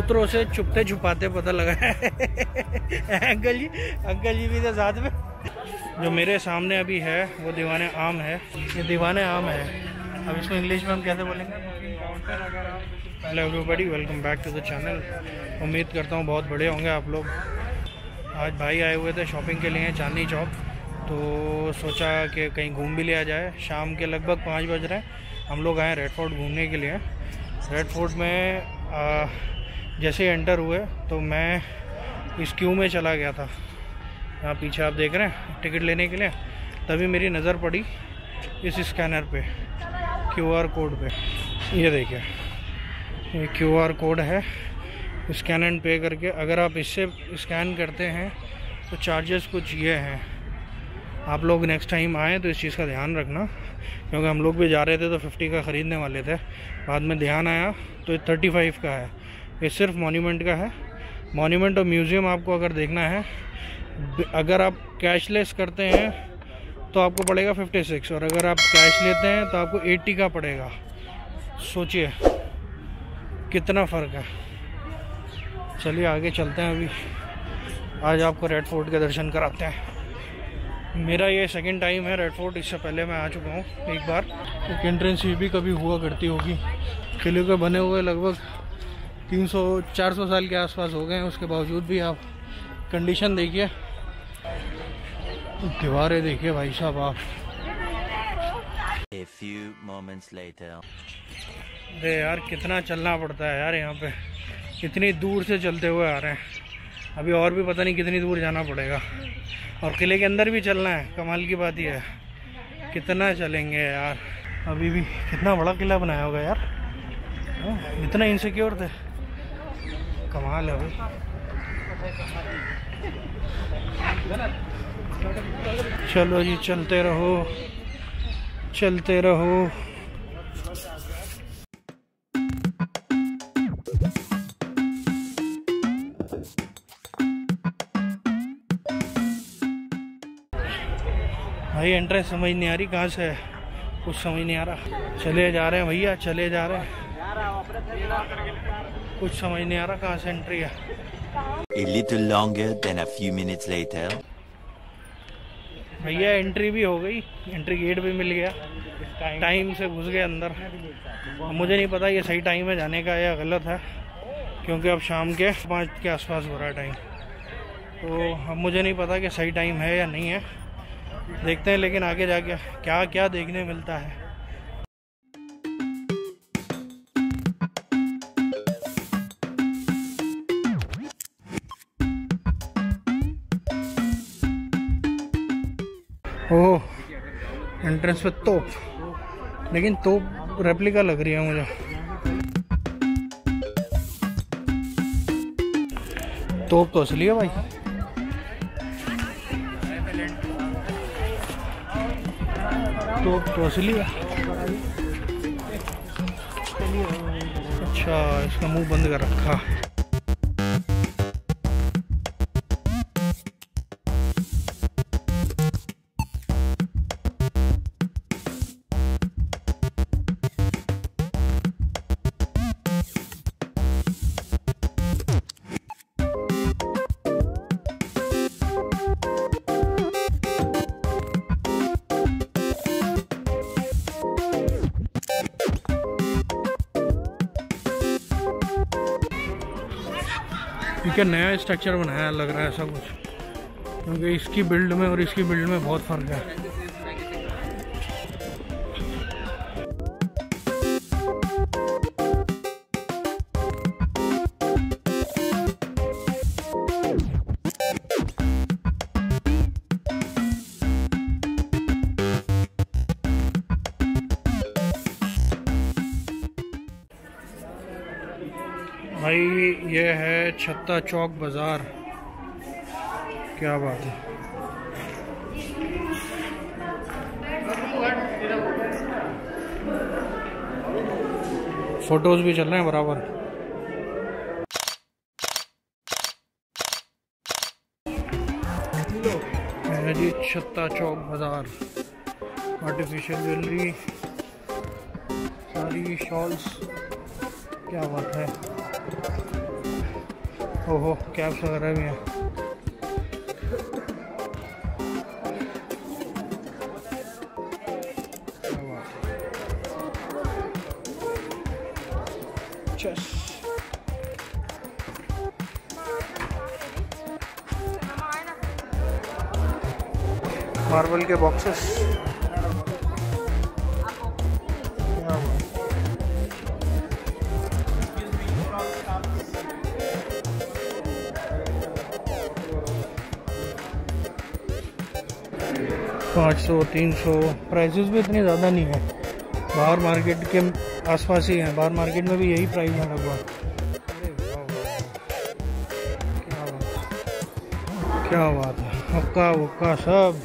कबूतरों से छुपते छुपाते पता लगा है। अंकल जी भी थे साथ में। जो मेरे सामने अभी है वो दीवाने आम है। ये दीवाने आम है। अब इसको इंग्लिश में हम कैसे बोलेंगे? Hello everybody, welcome back to the channel. उम्मीद करता हूँ बहुत बड़े होंगे आप लोग। आज भाई आए हुए थे शॉपिंग के लिए चांदनी चौक, तो सोचा कि कहीं घूम भी लिया जाए। शाम के लगभग 5 बज रहे हैं। हम लोग आए रेड फोर्ट घूमने के लिए। रेड फोर्ट में जैसे ही एंटर हुए तो मैं इस क्यू में चला गया था। यहाँ पीछे आप देख रहे हैं टिकट लेने के लिए। तभी मेरी नज़र पड़ी इस स्कैनर पे, QR कोड पे। ये देखिए, ये QR कोड है। स्कैन एंड पे करके अगर आप इससे स्कैन करते हैं तो चार्जेस कुछ ये हैं। आप लोग नेक्स्ट टाइम आएँ तो इस चीज़ का ध्यान रखना, क्योंकि हम लोग भी जा रहे थे तो 50 का ख़रीदने वाले थे। बाद में ध्यान आया तो ये 35 का है। ये सिर्फ मॉन्यूमेंट का है। मॉन्यूमेंट और म्यूज़ियम आपको अगर देखना है, अगर आप कैशलेस करते हैं तो आपको पड़ेगा 56, और अगर आप कैश लेते हैं तो आपको 80 का पड़ेगा। सोचिए कितना फ़र्क है। चलिए आगे चलते हैं। अभी आज आपको रेड फोर्ट के दर्शन कराते हैं। मेरा ये सेकंड टाइम है रेड फोर्ट। इससे पहले मैं आ चुका हूँ एक बार। एक एंट्रेंस फी भी कभी हुआ करती होगी। किले के बने हुए लगभग 300-400 साल के आसपास हो गए हैं। उसके बावजूद भी आप कंडीशन देखिए, दीवारें देखिए भाई साहब आप। A few moments later. अरे यार कितना चलना पड़ता है यार, यहाँ पे इतनी दूर से चलते हुए आ रहे हैं। अभी और भी पता नहीं कितनी दूर जाना पड़ेगा, और किले के अंदर भी चलना है। कमाल की बात यह है, कितना चलेंगे यार। अभी भी कितना बड़ा किला बनाया होगा यार। इतना इनसिक्योर थे, कमाल है भाई। चलो जी, चलते रहो चलते रहो। भाई एंट्रेंस समझ नहीं आ रही कहाँ से है, कुछ समझ नहीं आ रहा। चले जा रहे हैं भैया, चले जा रहे हैं। कुछ समझ नहीं आ रहा कहाँ से एंट्री है। A little longer than a few minutes later. भैया एंट्री भी हो गई, एंट्री गेट भी मिल गया। टाइम से घुस गए अंदर। मुझे नहीं पता ये सही टाइम है जाने का या गलत है, क्योंकि अब शाम के 5 के आसपास हो रहा है टाइम। तो अब मुझे नहीं पता कि सही टाइम है या नहीं है। देखते हैं लेकिन आगे जाके क्या क्या देखने मिलता है। ओह, एंट्रेंस पे तोप, लेकिन तोप रेप्लिका लग रही है मुझे। तोप तो असली है भाई। तोप तो असली है। अच्छा, इसका मुंह बंद कर रखा। क्या नया स्ट्रक्चर बनाया लग रहा है ऐसा कुछ, क्योंकि इसकी बिल्ड में और इसकी बिल्ड में बहुत फर्क है। भाई ये है छत्ता चौक बाज़ार। क्या बात है। फोटोज भी चल रहे हैं बराबर। जी छत्ता चौक बाज़ार। आर्टिफिशियल ज्वेलरी, सारी शॉल्स, क्या बात है। ओहो कैप्स वगैरह भी हैं। चेस मार्बल के बॉक्सेस, 500 300। प्राइसेस भी इतनी ज़्यादा नहीं है, बाहर मार्केट के आसपास ही हैं। बाहर मार्केट में भी यही प्राइस है लगभग। क्या बात है, हुक्का वुक्का सब।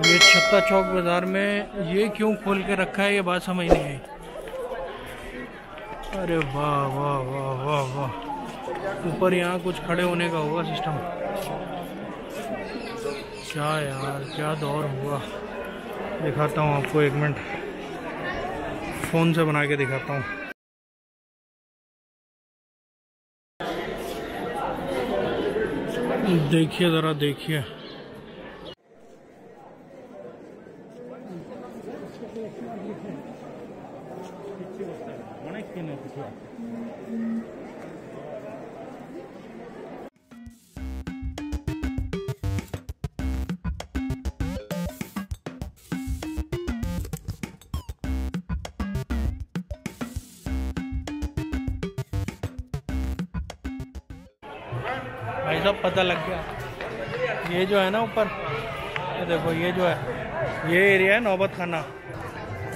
ये छत्ता चौक बाजार में ये क्यों खोल के रखा है, ये बात समझ नहीं आई। अरे वाह वाह वाह वाह वाह, ऊपर यहाँ कुछ खड़े होने का होगा सिस्टम। क्या यार, क्या दौर हुआ। दिखाता हूँ आपको, एक मिनट फ़ोन से बना के दिखाता हूँ। देखिए ज़रा, देखिए भाई साहब, पता लग गया। ये जो है ना ऊपर, ये देखो, ये जो है ये एरिया है नौबत खाना।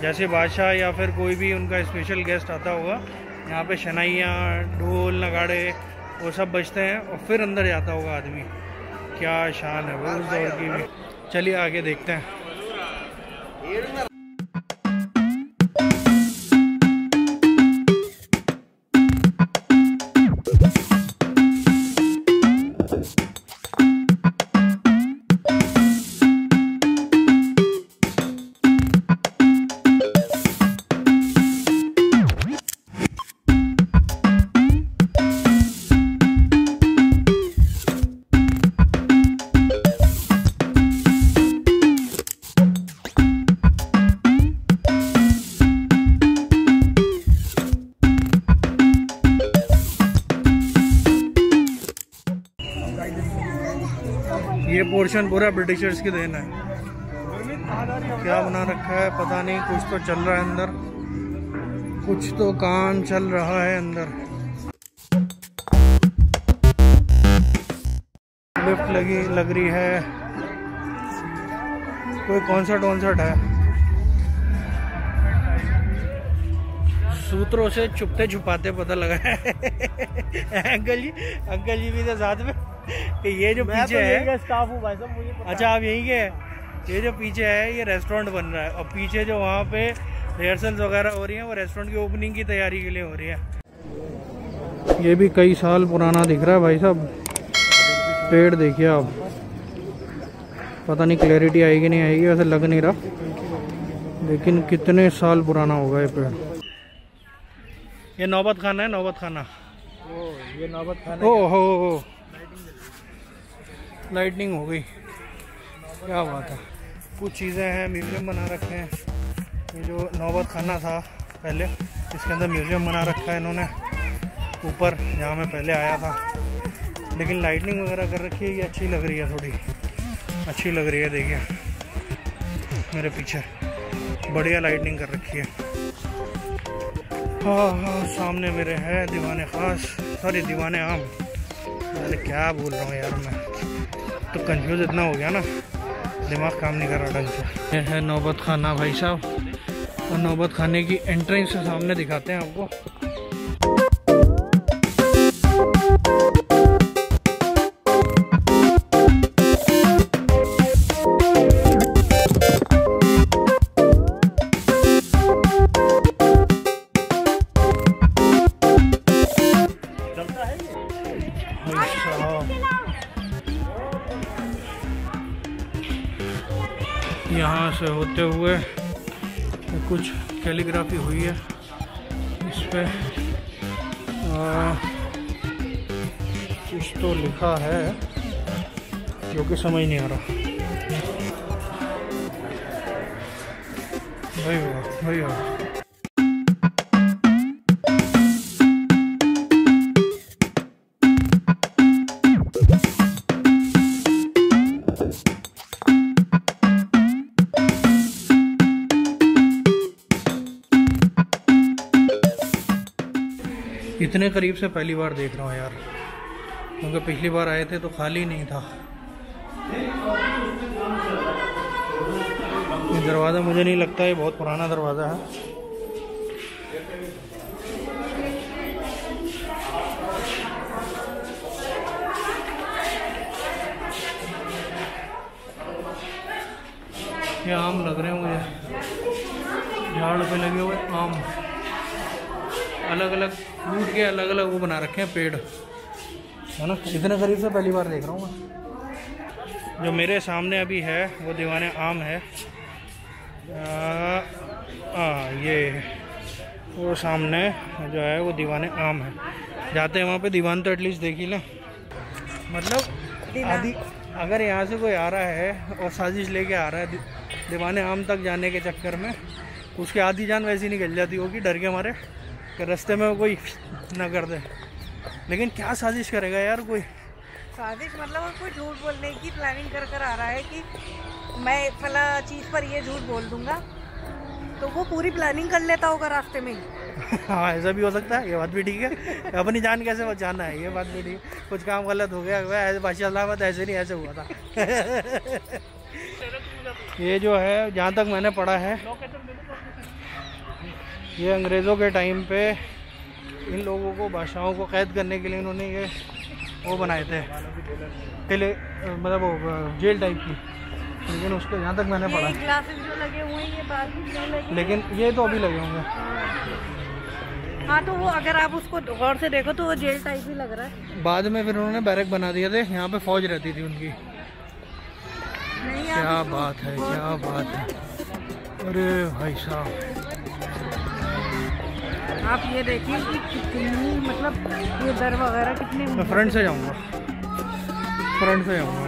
जैसे बादशाह या फिर कोई भी उनका स्पेशल गेस्ट आता होगा, यहाँ पे शनाइयाँ, ढोल नगाड़े वो सब बजते हैं और फिर अंदर जाता होगा आदमी। क्या शान है वो उस दौर की भी। चलिए आगे देखते हैं। ये पोर्शन पूरा ब्रिटिशर्स की देन है। क्या बना रखा है पता नहीं, कुछ तो चल रहा है अंदर, कुछ तो काम चल रहा है अंदर। लिफ्ट लग रही है, कोई कॉन्सर्ट वॉन्सर्ट है। सूत्रों से छुपते छुपाते पता लगा है अंकल जी भी थे साथ में। ये जो पीछे है, स्टाफ हूँ भाई साहब, मुझे पता। अच्छा आप यहीं के हैं। ये जो पीछे है ये रेस्टोरेंट बन रहा है, और पीछे जो वहाँ पे रिहर्सल्स वगैरह हो रही हैं वो रेस्टोरेंट की ओपनिंग की तैयारी के लिए हो रही है। ये भी कई साल पुराना दिख रहा है भाई साहब। पेड़ देखिए आप, पता नहीं क्लैरिटी आएगी नहीं आएगी, वैसे लग नहीं रहा, लेकिन कितने साल पुराना होगा ये पेड़। ये नौबत खाना है, नौबत खाना। ये नौबत खाना। ओ हो, लाइटनिंग हो गई, क्या बात है। कुछ चीज़ें हैं, म्यूज़ियम बना रखे हैं। ये जो नौबत खाना था पहले, इसके अंदर म्यूज़ियम बना रखा है इन्होंने ऊपर, जहाँ मैं पहले आया था। लेकिन लाइटनिंग वगैरह कर रखी है, ये अच्छी लग रही है, थोड़ी अच्छी लग रही है। देखिए मेरे पीछे बढ़िया लाइटनिंग कर रखी है। हाँ हाँ, सामने मेरे है दीवाने खास, सॉरी दीवाने आम। अरे क्या बोल रहा हूँ यार, मैं तो कंफ्यूज इतना हो गया ना, दिमाग काम नहीं कर रहा ढंग से। ये है नौबत खाना भाई साहब, और नौबत खाने की एंट्रेंस से सामने दिखाते हैं आपको। यहाँ से होते हुए कुछ कैलीग्राफी हुई है इस पे, कुछ तो लिखा है जो कि समझ नहीं आ रहा। भैया इतने करीब से पहली बार देख रहा हूँ यार, क्योंकि पिछली बार आए थे तो खाली नहीं था। ये दरवाज़ा मुझे नहीं लगता ये बहुत पुराना दरवाज़ा है। ये आम लग रहे हैं मुझे, झाड़ पे लगे हुए आम, अलग अलग फ्रूट के अलग अलग वो बना रखे हैं पेड़, है ना। इतने करीब से पहली बार देख रहा हूँ मैं। जो मेरे सामने अभी है वो दीवाने आम है। ये वो सामने जो है वो दीवाने आम है। जाते हैं वहाँ पे दीवान तो एटलीस्ट देख ही लें। मतलब आदि अगर यहाँ से कोई आ रहा है और साजिश लेके आ रहा है दीवाने आम तक जाने के चक्कर में, उसकी आधी जान वैसी निकल जाती होगी डर के मारे कि रास्ते में कोई ना कर दे। लेकिन क्या साजिश करेगा यार कोई? साजिश मतलब कोई झूठ बोलने की प्लानिंग कर कर आ रहा है कि मैं फला चीज़ पर ये झूठ बोल दूंगा, तो वो पूरी प्लानिंग कर लेता होगा रास्ते में ही। हाँ ऐसा भी हो सकता है, ये बात भी ठीक है। अपनी जान कैसे बचाना है, ये बात भी ठीक है। कुछ काम गलत हो गया, ऐसे बादशाह अलामत ऐसे नहीं, ऐसे हुआ था। ये जो है जहाँ तक मैंने पढ़ा है, ये अंग्रेज़ों के टाइम पे इन लोगों को, बादशाहों को कैद करने के लिए इन्होंने ये वो बनाए थे, मतलब वो जेल टाइप की। लेकिन उसको जहाँ तक मैंने पढ़ा, ग्लासेस जो लगे हुए हैं ये बाद में क्यों लगे? लेकिन ये तो अभी लगे होंगे। हाँ तो वो अगर आप उसको गौर से देखो तो वो जेल टाइप ही लग रहा है। बाद में फिर उन्होंने बैरक बना दिए थे, यहाँ पे फौज रहती थी उनकी। नहीं, क्या बात है, क्या बात है। अरे भाई साहब आप ये देखिए कि कितनी, मतलब ये दर वगैरह कितने। मैं फ्रंट से जाऊँगा, फ्रंट से जाऊँगा।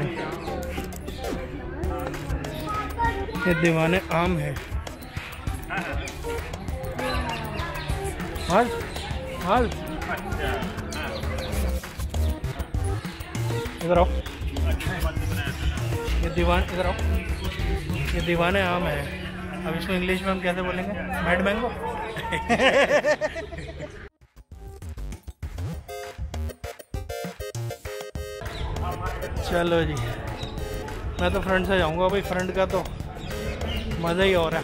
ये दीवाने आम है। हाल हाल इधर आओ, ये दीवान इधर आओ। ये दीवाने आम है। अब इसको इंग्लिश में हम कैसे बोलेंगे? Mad mango. चलो जी, मैं तो फ्रंट से जाऊंगा भाई, फ्रंट का तो मज़ा ही और है।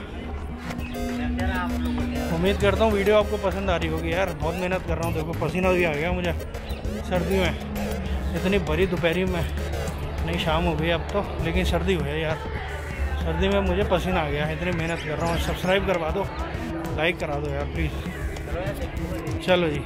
उम्मीद करता हूँ वीडियो आपको पसंद आ रही होगी यार। बहुत मेहनत कर रहा हूँ, देखो पसीना भी आ गया मुझे सर्दी में, इतनी बड़ी दोपहरी में। नहीं शाम हो गई अब तो, लेकिन सर्दी हुई है यार। सर्दी में मुझे पसीना आ गया, इतनी मेहनत कर रहा हूँ। सब्सक्राइब करवा दो, लाइक करा दो यार प्लीज़। चलो जी।